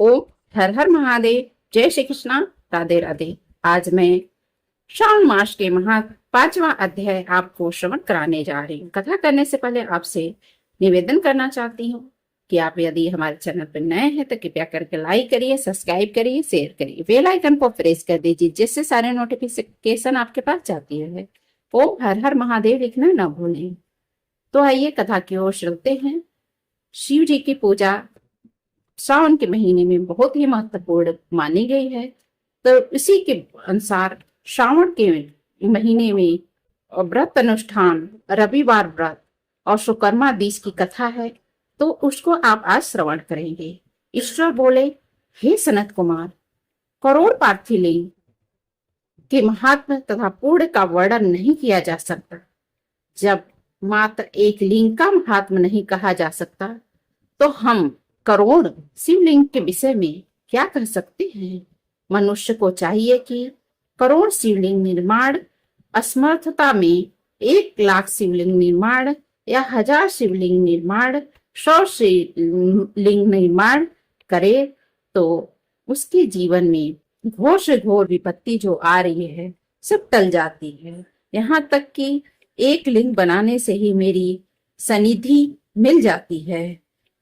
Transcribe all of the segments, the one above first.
ओम हर हर महादेव। जय श्री कृष्णा। राधे राधे। आज मैं श्रावण मास के महा 5वां अध्याय आपको श्रवण कराने जा रही हूँ। कथा करने से पहले आपसे निवेदन करना चाहती हूँ कि आप यदि हमारे चैनल पर नए हैं तो कृपया करके लाइक करिए, सब्सक्राइब करिए, शेयर करिए, बेल आइकन को प्रेस कर दीजिए जिससे सारे नोटिफिकेशन आपके पास जाती है। ओम हर हर महादेव लिखना न भूलें। तो आइए कथा की ओर चलते हैं। शिव जी की पूजा श्रावण के महीने में बहुत ही महत्वपूर्ण मानी गई है। तो इसी के अनुसार श्रावण के महीने में व्रत अनुष्ठान, रविवार व्रत और शुकर्मा बीज की कथा है, तो उसको आप आज श्रवण करेंगे। ईश्वर बोले, हे सनत कुमार, करोड़ पार्थिलिंग के महात्म तथा पुण्य का वर्णन नहीं किया जा सकता। जब मात्र एक लिंग का महात्म नहीं कहा जा सकता तो हम करोड़ शिवलिंग के विषय में क्या कह सकते हैं। मनुष्य को चाहिए कि करोड़ शिवलिंग निर्माण असमर्थता में 1 लाख शिवलिंग निर्माण या 1000 शिवलिंग निर्माण, 100 शिवलिंग निर्माण करे तो उसके जीवन में घोर से घोर विपत्ति जो आ रही है सब टल जाती है। यहाँ तक कि एक लिंग बनाने से ही मेरी सनिधि मिल जाती है।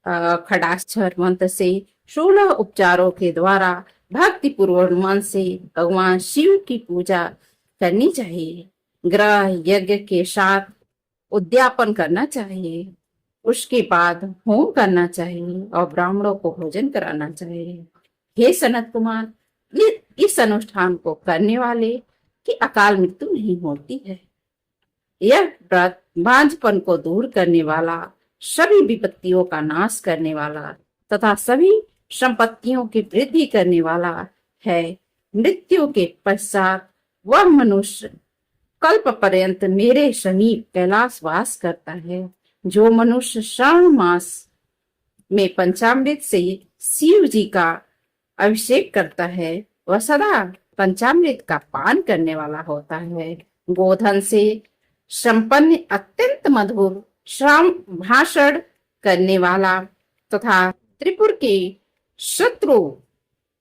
खडाक्षर मंत्र से 16 उपचारों के द्वारा भक्ति पूर्वक मन से भगवान शिव की पूजा करनी चाहिए। ग्रह यज्ञ के साथ उद्यापन करना चाहिए, उसके बाद होम करना चाहिए और ब्राह्मणों को भोजन कराना चाहिए। हे सनत कुमार, इस अनुष्ठान को करने वाले की अकाल मृत्यु नहीं होती है। यह व्रत बांझपन को दूर करने वाला, सभी विपत्तियों का नाश करने वाला तथा सभी संपत्तियों की वृद्धि करने वाला है। मृत्यु के पश्चात वह मनुष्य कल्प पर्यंत मेरे समीप कैलाश वास करता है। जो मनुष्य श्रावण मास में पंचामृत से शिव जी का अभिषेक करता है वह सदा पंचामृत का पान करने वाला होता है। गोधन से संपन्न अत्यंत मधुर श्राम भाषण करने वाला तथा त्रिपुर के शत्रु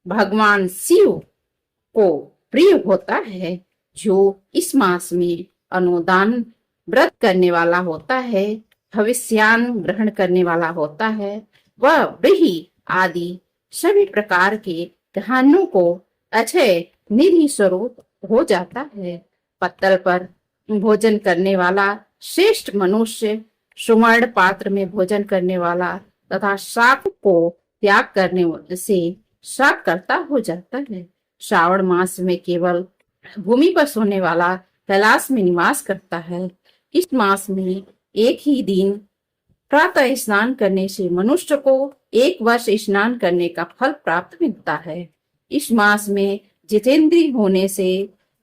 भगवान शिव को प्रिय होता है। जो इस मास में अनुदान व्रत करने वाला होता है, भविष्यान ग्रहण करने वाला होता है, वह ब्रीही आदि सभी प्रकार के धान्यों को अक्षय निधि स्वरूप हो जाता है। पत्तल पर भोजन करने वाला श्रेष्ठ मनुष्य सुवर्ण पात्र में भोजन करने वाला तथा शाक को त्याग करने से शाक करता हो जाता है। श्रावण मास में केवल भूमि पर सोने वाला कैलाश में निवास करता है। इस मास में एक ही दिन प्रातः स्नान करने से मनुष्य को 1 वर्ष स्नान करने का फल प्राप्त मिलता है। इस मास में जितेंद्रिय होने से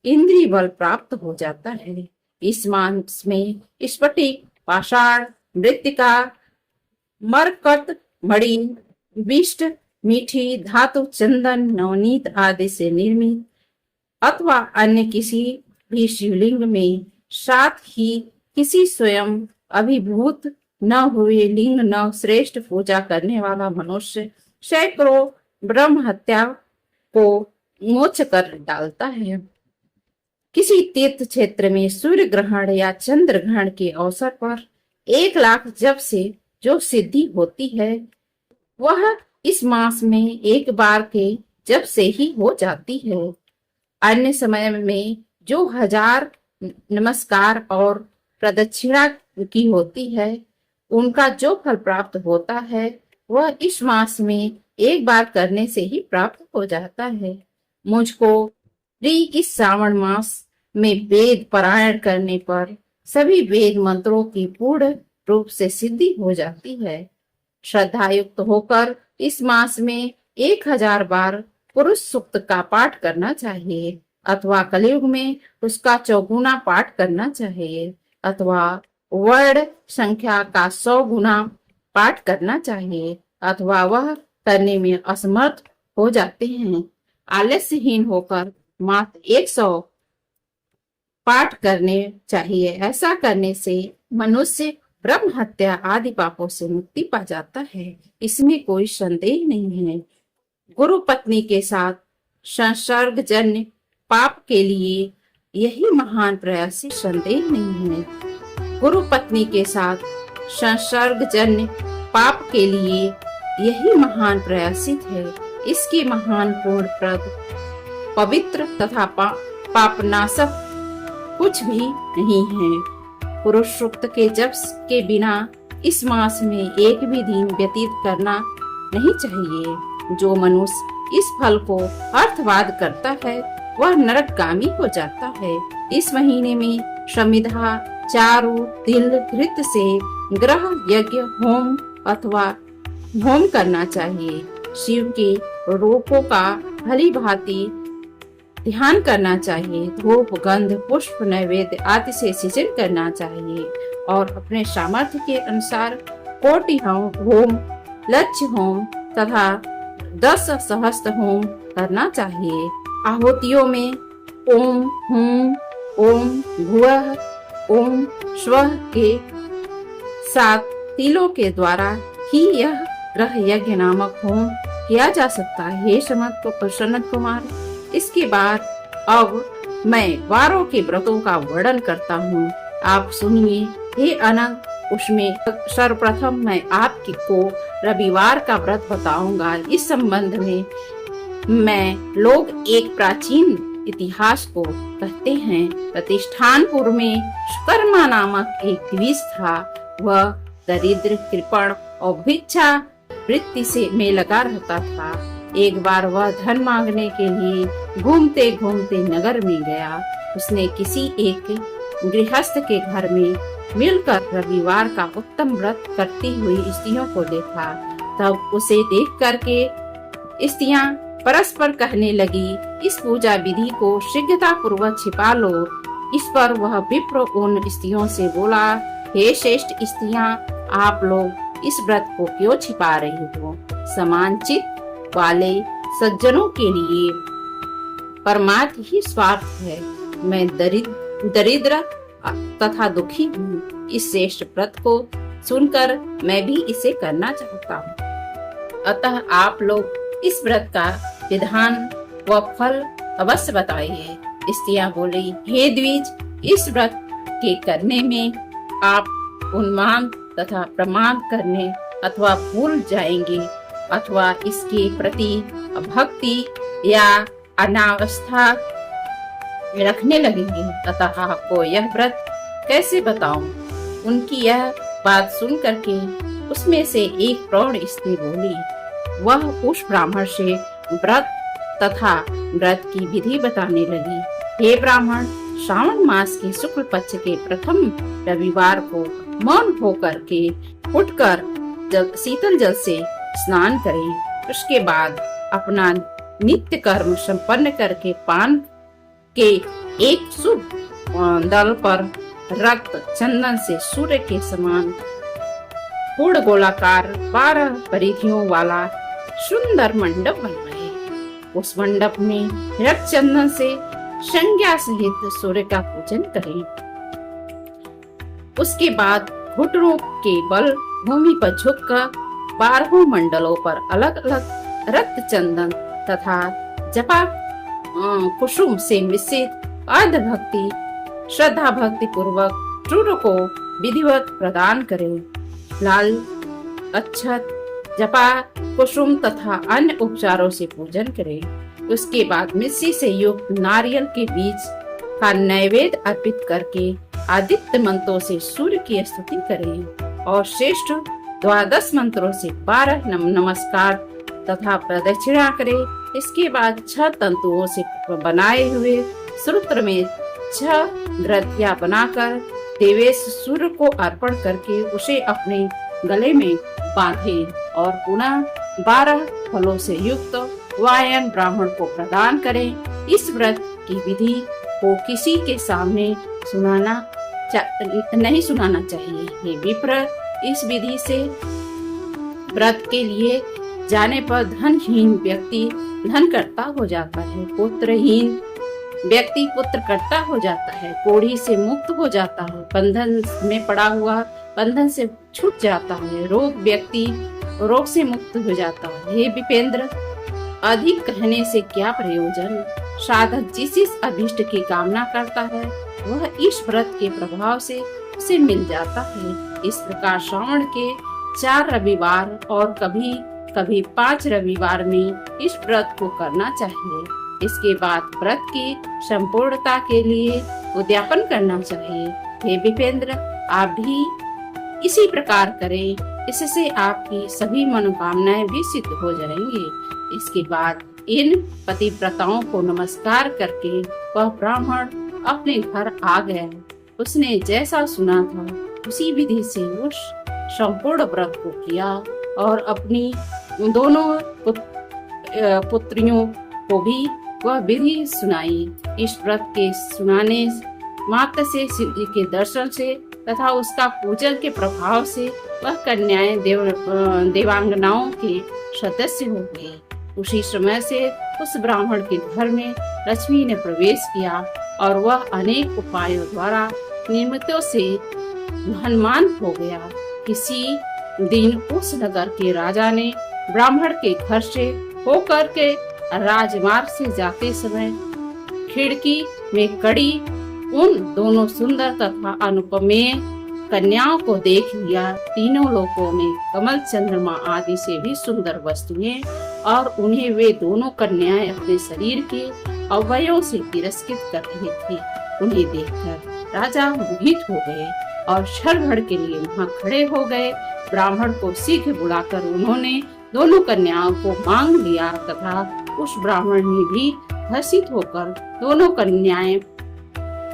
इंद्रिय बल प्राप्त हो जाता है। इस मास में स्फटिक, पाषाण, मृत्तिका, मरकत, मणि, विष्ट, मीठी धातु, चंदन, नवनीत आदि से निर्मित अथवा अन्य किसी भी शिवलिंग में, साथ ही किसी स्वयं अभिभूत न हुए लिंग न श्रेष्ठ पूजा करने वाला मनुष्य सैकड़ों ब्रह्म हत्या को मोक्ष कर डालता है। किसी तीर्थ क्षेत्र में सूर्य ग्रहण या चंद्र ग्रहण के अवसर पर 1 लाख जप से जो सिद्धि होती है वह इस मास में एक बार के जप से ही हो जाती है। अन्य समय में जो 1000 नमस्कार और प्रदक्षिणा की होती है उनका जो फल प्राप्त होता है वह इस मास में एक बार करने से ही प्राप्त हो जाता है। मुझको इस श्रावण मास में वेद पारायण करने पर सभी वेद मंत्रों की पूर्ण रूप से सिद्धि हो जाती है। श्रद्धा युक्त होकर इस मास में 1000 बार पुरुष सूक्त का पाठ करना चाहिए अथवा कलयुग में उसका 4 गुना पाठ करना चाहिए अथवा वर्ण संख्या का 100 गुना पाठ करना चाहिए अथवा वह करने में असमर्थ हो जाते हैं। आलस्यहीन होकर मात्र 100 पाठ करने चाहिए। ऐसा करने से मनुष्य ब्रह्म हत्या आदि पापों से मुक्ति पा जाता है, इसमें कोई संदेह नहीं है। गुरु पत्नी के साथ संसर्गजन्य पाप के लिए यही महान प्रयासी संदेह नहीं है। गुरु पत्नी के साथ संसर्गजन्य पाप के लिए यही महान प्रयासित है। इसकी महान पूर्ण प्रद पवित्र तथा पापनाशक कुछ भी नहीं है। पुरुष सूक्त के जप के बिना इस मास में एक भी दिन व्यतीत करना नहीं चाहिए। जो मनुष्य इस फल को अर्थवाद करता है वह नरकगामी हो जाता है। इस महीने में समिधा, चारु, तिल, घृत से ग्रह यज्ञ, होम अथवा होम करना चाहिए। शिव के रूपों का भली भांति ध्यान करना चाहिए। धूप, गंध, पुष्प, नैवेद्य आदि से सिंचन करना चाहिए और अपने सामर्थ्य के अनुसार कोटि होम, लक्ष्य होम तथा 10 सहस्त्र होम करना चाहिए। आहुतियों में ओम हुम, ओम भुवः, ओम स्वः के साथ तिलों के द्वारा ही यह ग्रह यज्ञ नामक होम किया जा सकता है। हे सनत कुमार, इसके बाद अब मैं वारों के व्रतों का वर्णन करता हूँ, आप सुनिए। हे अनंत, उसमें सर्वप्रथम मैं आपकी को रविवार का व्रत बताऊंगा। इस संबंध में मैं लोग एक प्राचीन इतिहास को कहते हैं। प्रतिष्ठानपुर में सुकर्मा नामक एक द्विज था। वह दरिद्र, कृपण और भिक्षा वृत्ति से में लगा रहता था। एक बार वह धन मांगने के लिए घूमते घूमते नगर में गया। उसने किसी एक गृहस्थ के घर में मिलकर रविवार का उत्तम व्रत करती हुई स्त्रियों को देखा। तब उसे देख करके स्त्रियां परस्पर कहने लगी, इस पूजा विधि को शीघ्रता पूर्वक छिपा लो। इस पर वह विप्र उन स्त्रियों से बोला, हे श्रेष्ठ स्त्रियां, आप लोग इस व्रत को क्यों छिपा रही हो? समान चित्त वाले सज्जनों के लिए परमार्थ ही स्वार्थ है। मैं दरिद्र तथा दुखी हूँ। इस श्रेष्ठ व्रत को सुनकर मैं भी इसे करना चाहता हूँ। अतः आप लोग इस व्रत का विधान व फल अवश्य बताइए। स्त्रियां बोली, हे द्विज, इस व्रत के करने में आप उन्मान तथा प्रमाद करने अथवा भूल जाएंगे अथवा इसके प्रति भक्ति या अनावस्था रखने लगेंगे। अतः आपको यह व्रत कैसे बताऊं? उनकी यह बात सुन करके उसमें से एक प्रौढ़ स्त्री बोली। वह उस ब्राह्मण से व्रत तथा व्रत की विधि बताने लगी। हे ब्राह्मण, श्रावण मास के शुक्ल पक्ष के प्रथम रविवार को मौन होकर के उठकर शीतल जल से स्नान करें। उसके बाद अपना नित्य कर्म संपन्न करके पान के एक शुभ दल पर रक्त चंदन से सूर्य के समान पूर्ण गोलाकार 12 परिधियों वाला सुंदर मंडप बनवाए। उस मंडप में रक्त चंदन से संज्ञा सहित सूर्य का पूजन करें। उसके बाद घुटनों के बल भूमि पर झुककर 12 मंडलों पर अलग अलग रक्त चंदन तथा जपा कुसुम से मिश्रित अर्ध भक्ति श्रद्धा भक्ति पूर्वक सूर्य को विधिवत प्रदान करें। लाल अक्षत, जपा कुसुम तथा अन्य उपचारों से पूजन करें। उसके बाद मिश्री से युक्त नारियल के बीज का नैवेद्य अर्पित करके आदित्य मंत्रों से सूर्य की स्तुति करें और श्रेष्ठ 12 मंत्रों से 12 नमस्कार तथा प्रदक्षिणा करें। इसके बाद 6 तंतुओं से बनाए हुए सूत्र में 6 ग्रंथियां बनाकर देवेश सूर्य को अर्पण करके उसे अपने गले में बांधे और पुनः 12 फलों से युक्त वायन ब्राह्मण को प्रदान करें। इस व्रत की विधि को किसी के सामने नहीं सुनाना चाहिए। ये विप्र, इस विधि से व्रत के लिए जाने पर धनहीन व्यक्ति धनकर्ता हो जाता है, पुत्रहीन व्यक्ति पुत्र कर्ता हो जाता है, कोढ़ी से मुक्त हो जाता है, बंधन में पड़ा हुआ बंधन से छूट जाता है, रोग व्यक्ति रोग से मुक्त हो जाता है। हे विपेंद्र, अधिक कहने से क्या प्रयोजन। साधक जिस अभिष्ट की कामना करता है वह इस व्रत के प्रभाव से उसे मिल जाता है। इस प्रकार श्रावण के 4 रविवार और कभी कभी 5 रविवार में इस व्रत को करना चाहिए। इसके बाद व्रत की संपूर्णता के लिए उद्यापन करना चाहिए। हे विपेंद्र, आप भी इसी प्रकार करें, इससे आपकी सभी मनोकामनाएं भी सिद्ध हो जाएंगी। इसके बाद इन पतिव्रताओं को नमस्कार करके वह ब्राह्मण अपने घर आ गया। उसने जैसा सुना था उसी विधि से उस संपूर्ण व्रत को किया और अपनी दोनों पुत्रियों को भी वह विधि सुनाई। इस व्रत के सुनाने मात्र से शिव जी के दर्शन से तथा उसका पूजन के प्रभाव से वह कन्याएं देवांगनाओं के सदस्य हो गई। उसी समय से उस ब्राह्मण के घर में लक्ष्मी ने प्रवेश किया और वह अनेक उपायों द्वारा निमित्तों से धनवान हो गया। किसी दिन उस नगर के राजा ने ब्राह्मण के घर से होकर के राजमार्ग से जाते समय खिड़की में कड़ी उन दोनों सुंदर तथा अनुपमेय कन्याओं को देख लिया। तीनों लोकों में कमल, चंद्रमा आदि से भी सुंदर वस्तुएं और उन्हें वे दोनों कन्याएं अपने शरीर के अवयवों से तिरस्कृत कर रही थी। उन्हें देखकर राजा मोहित हो गए और क्षण भर के लिए वहां खड़े हो गए। ब्राह्मण को शीघ्र बुलाकर उन्होंने दोनों कन्याओं को मांग लिया तथा उस ब्राह्मण ने भी हर्षित होकर दोनों कन्याएं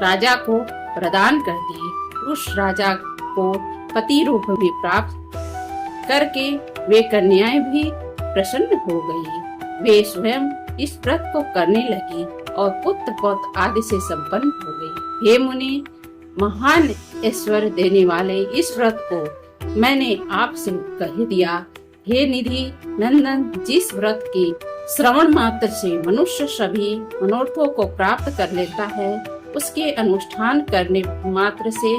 राजा को प्रदान कर दी। उस राजा को पति रूप में प्राप्त करके वे कन्याएं भी प्रसन्न हो गई। वे स्वयं इस व्रत को करने लगी और पुत्र पौत्र आदि से संपन्न हो गई। हे मुनि, महान ऐश्वर्य देने वाले इस व्रत को मैंने आपसे कह दिया। हे निधि नंदन, जिस व्रत की श्रवण मात्र से मनुष्य सभी मनोरथों को प्राप्त कर लेता है, उसके अनुष्ठान करने मात्र से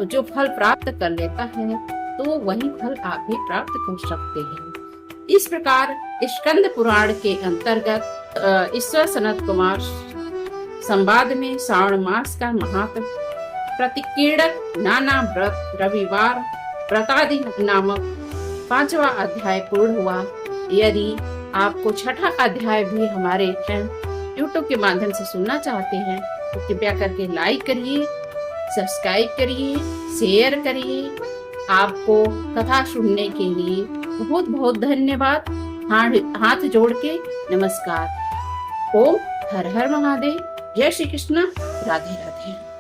जो फल प्राप्त कर लेता है तो वही फल आप भी प्राप्त कर सकते हैं। इस प्रकार स्कंद पुराण के अंतर्गत ईश्वर सनत कुमार संवाद में श्रावण मास का महात्म, प्रतिकीर्णक, नाना व्रत, रविवार व्रतादि नामक 5वां अध्याय पूर्ण हुआ। यदि आपको 6ठा अध्याय भी हमारे YouTube के माध्यम से सुनना चाहते हैं तो कृपया करके लाइक करिए, सब्सक्राइब करिए, शेयर करिए। आपको कथा सुनने के लिए बहुत बहुत धन्यवाद। हाथ जोड़ के नमस्कार। ओम हर हर महादेव। जय श्री कृष्ण। राधे राधे।